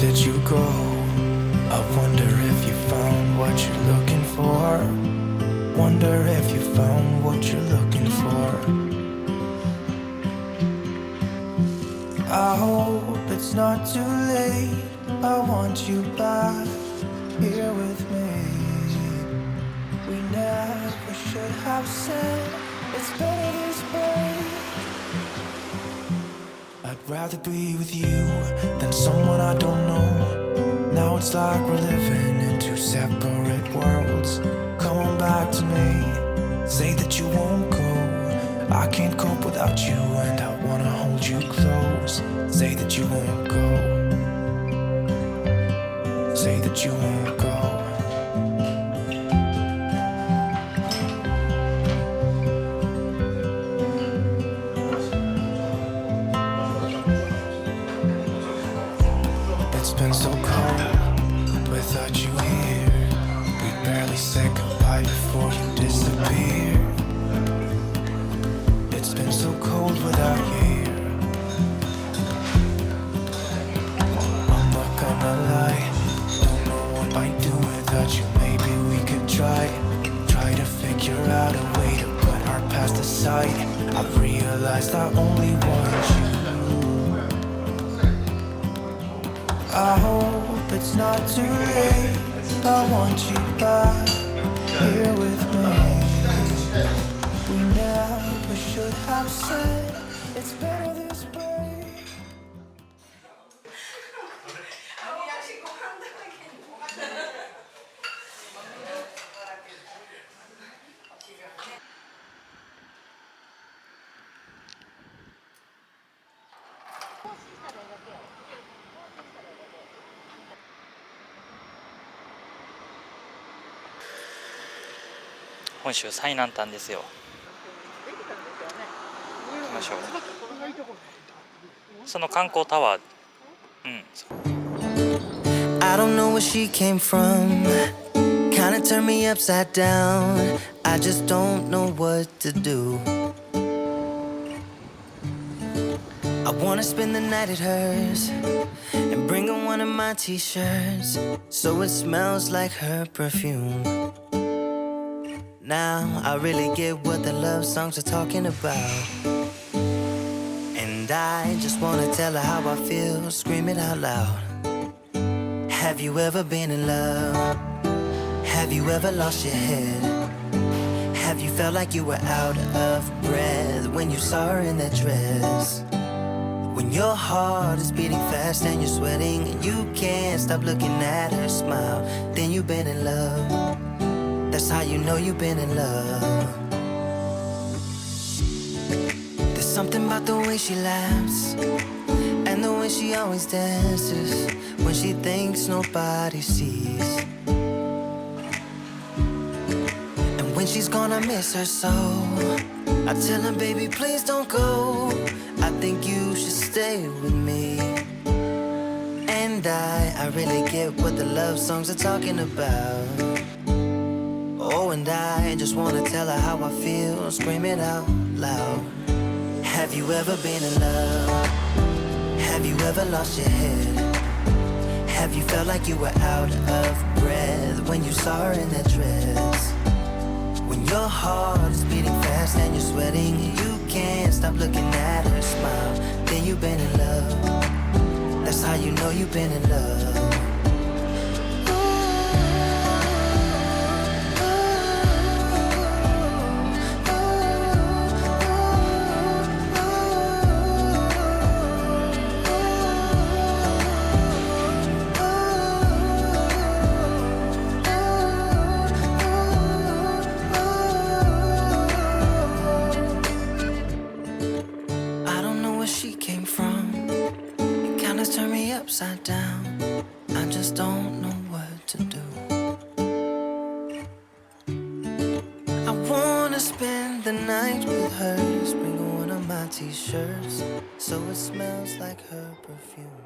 did you go? I wonder if you found what you're looking for. Wonder if you found what you're looking for. I hope it's not too late. I want you back here with me. We never should have said it's better this way. I'd rather be with you than someone I don't know. Now it's like we're living in two separate worlds. Come on back to me, say that you won't go. I can't cope without you and I wanna hold you close. Say that you won't go. Say that you won't go. It's been so cold without you here. We barely said goodbye before you disappeared. It's been so cold without you here. I'm not gonna lie, don't know what I'd do without you. Maybe we could try to figure out a way to put our past aside. I've realized I only want you. I hope it's not too late. I want you back here with me. We never should have said it's better this way. 本州最南端ですよ。行きましょう。その観光タワー、I don't know where she came from. Kinda turned me upside down. I just don't know what to do. I wanna spend the night at hers and bring her one of my t-shirts so it smells like her perfume. Now I really get what the love songs are talking about. And I just wanna tell her how I feel, scream it out loud. Have you ever been in love? Have you ever lost your head? Have you felt like you were out of breath when you saw her in that dress? When your heart is beating fast and you're sweating and you can't stop looking at her smile, then you've been in love. That's how you know you've been in love. There's something about the way she laughs and the way she always dances when she thinks nobody sees. And when she's gone I miss her so. I tell her, baby, please don't go. I think you should stay with me. And I really get what the love songs are talking about. Oh, and I just wanna tell her how I feel, scream it out loud. Have you ever been in love? Have you ever lost your head? Have you felt like you were out of breath when you saw her in that dress? When your heart is beating fast and you're sweating and you can't stop looking at her smile, then you've been in love. That's how you know you've been in love. Upside down, I just don't know what to do. I wanna spend the night with her, bring her one of my t-shirts so it smells like her perfume.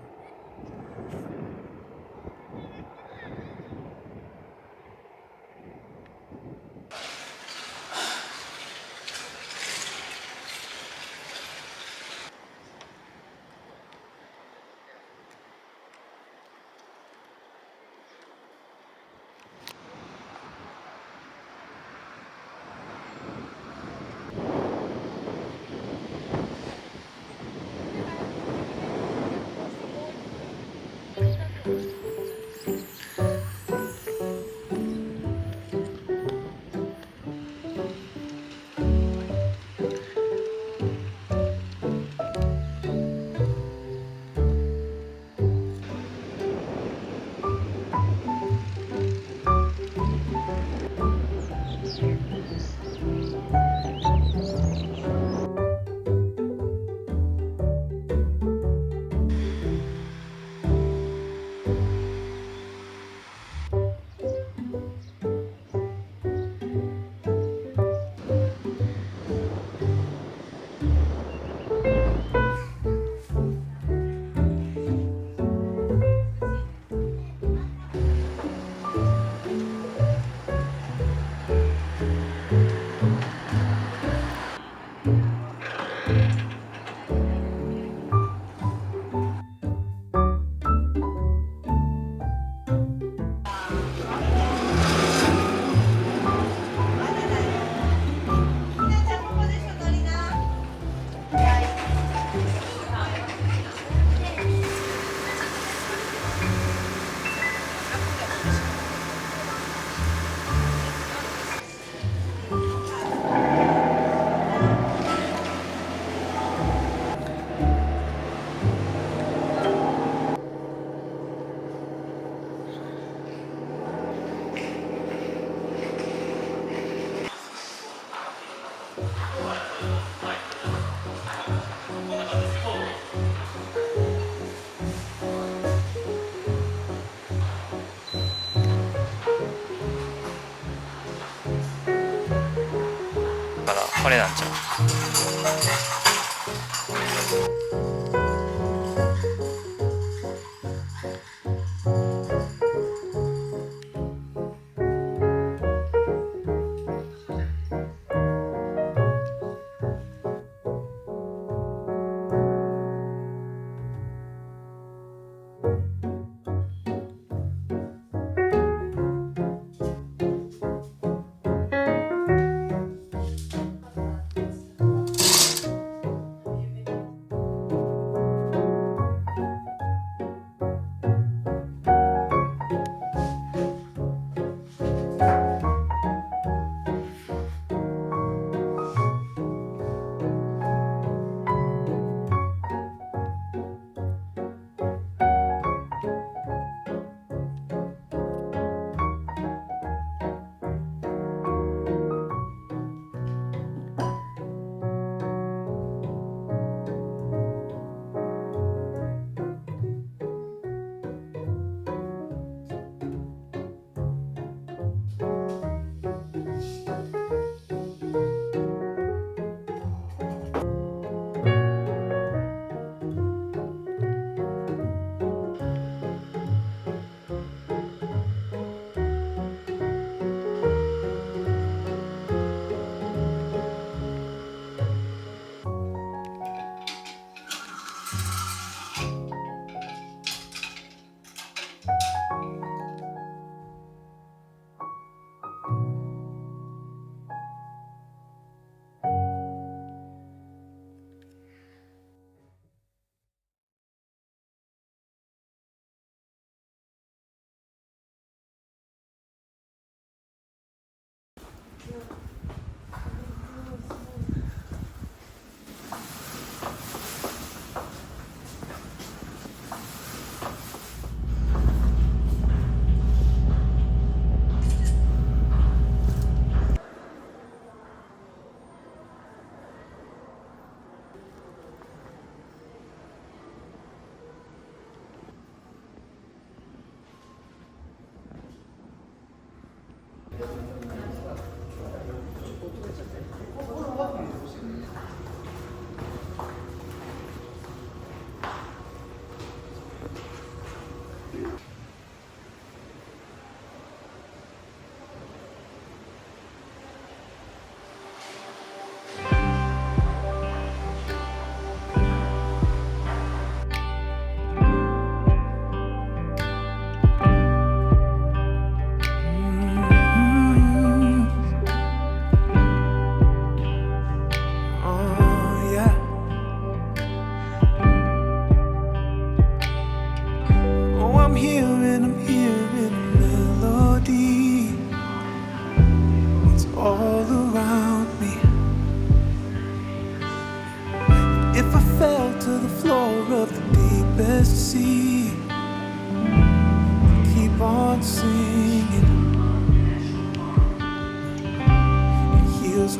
これなんちゃう。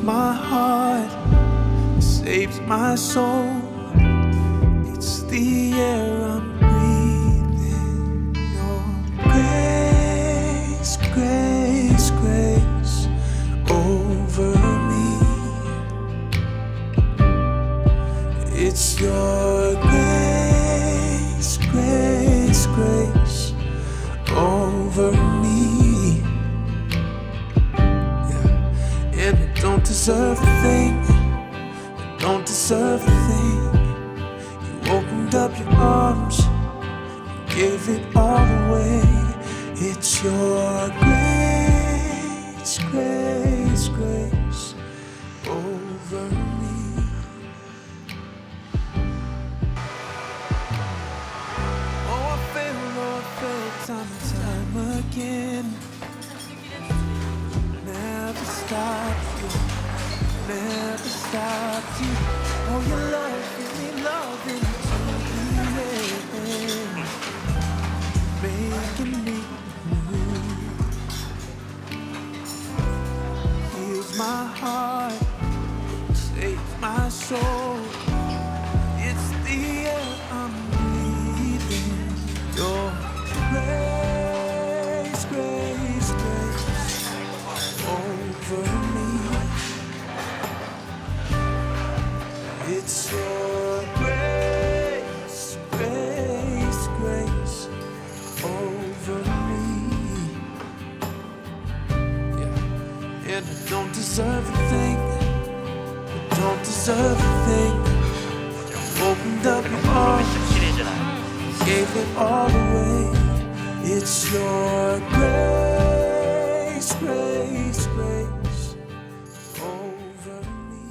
My heart saves my soul. It's the air I'm breathing. Your grace, grace, grace over me. It's your grace, grace, grace over me. And I don't deserve a thing, I don't deserve a thing. You opened up your arms, you gave it all away. It's your grace, grace, grace over me. Oh, I failed time and time again. Never stopped you, never stopped you. Oh, your love, give me love into the end, making me new. Heals my heart, saves my soul. It's the air I'm breathing. Your grace, grace, grace over me. It's your grace, grace, grace over me. Yeah, and I don't deserve a thing. I don't deserve a thing. Opened up your arms, gave it all away. It's your grace, grace, grace over me.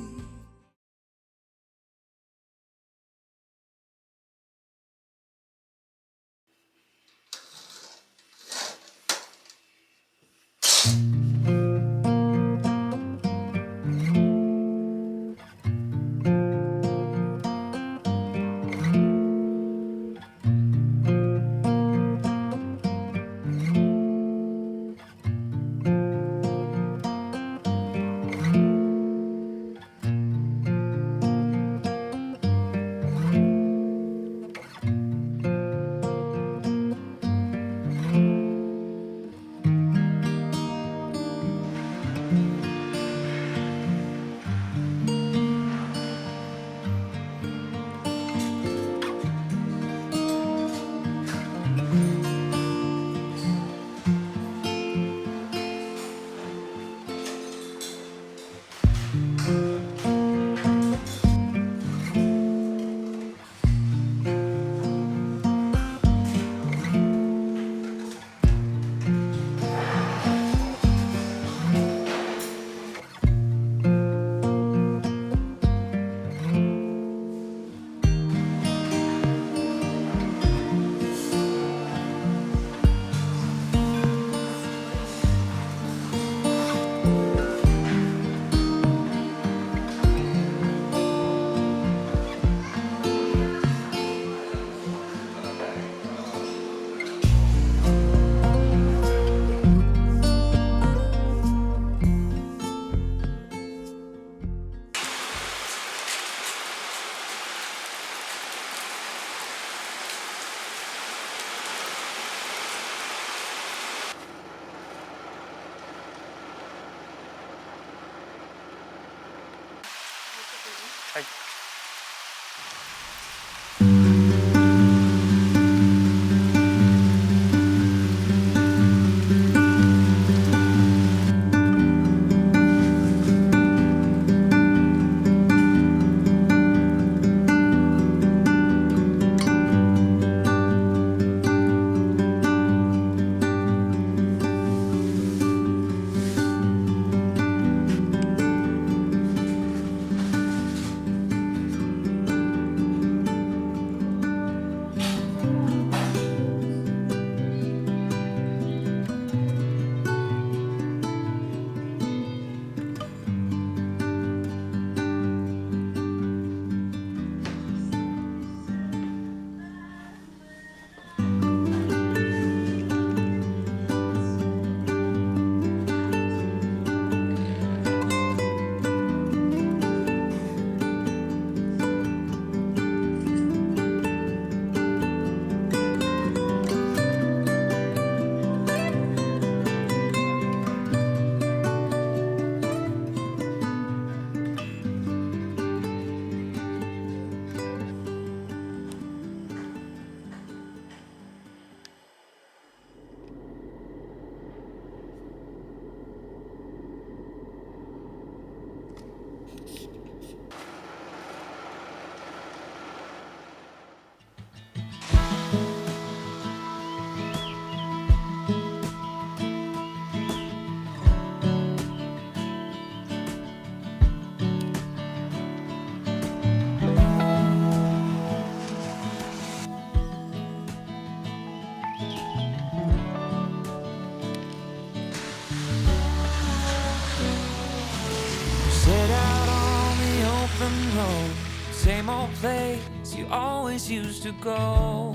Same old place you always used to go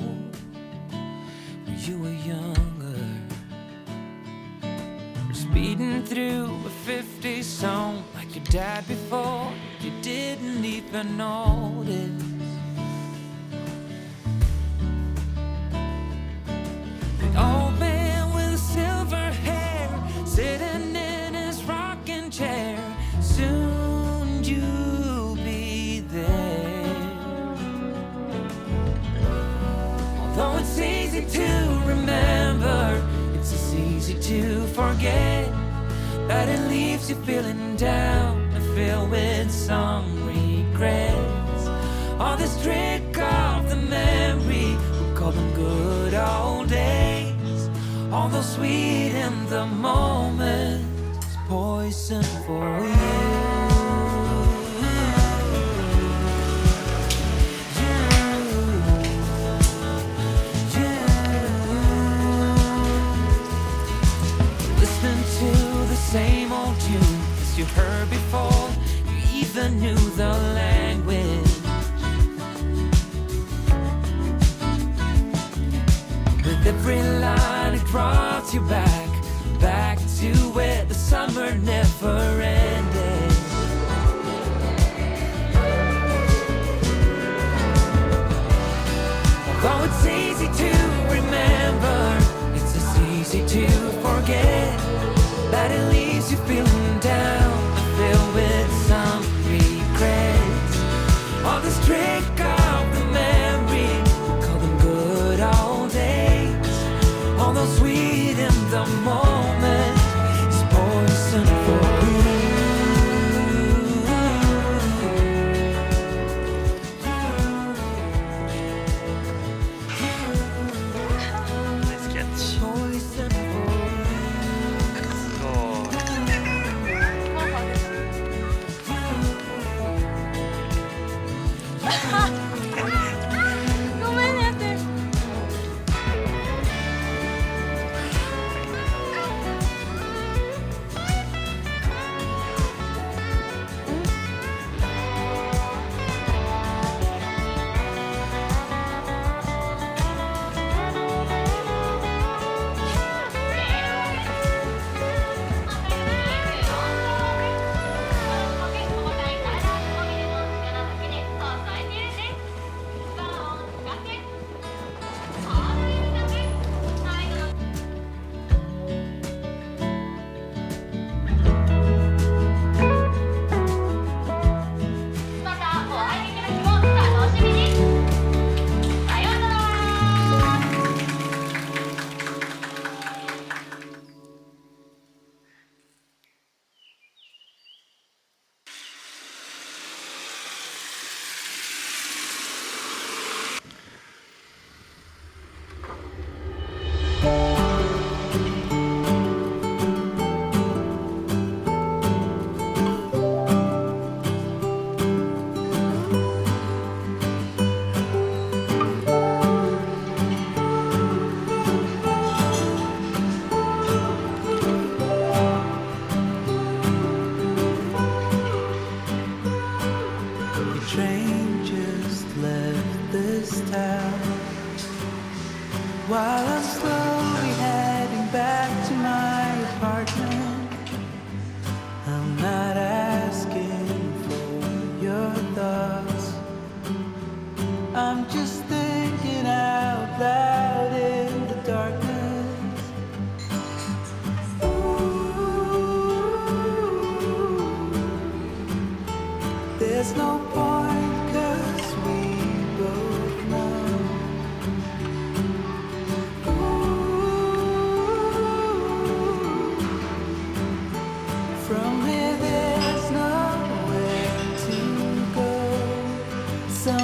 when you were younger. We're speeding through a 50 song like your dad before. You didn't even notice. The old man with silver hair sitting in his rocking chair. Soon you'll be there. easy to remember, it's as easy to forget, that it leaves you feeling down and filled with some regrets. All this trick of the memory, we call them good old days. Although sweet in the moment, it's poison for you. Same old tune as you heard before, you even knew the language. With every line it brought you back, back to where the summer never ended. Although it's easy to remember, it's as easy to forget, that it leaves you feeling down and filled with some regrets. All this trick of the memory, we call them good old days. Although sweet in the moment, it's poison for you. Nice catch. Poison for while I'm slowly heading back to my apartment. I'm not asking for your thoughts, I'm just thinking out loud in the darkness. Ooh, there's no point 'cause we both know. From here there's nowhere to go. So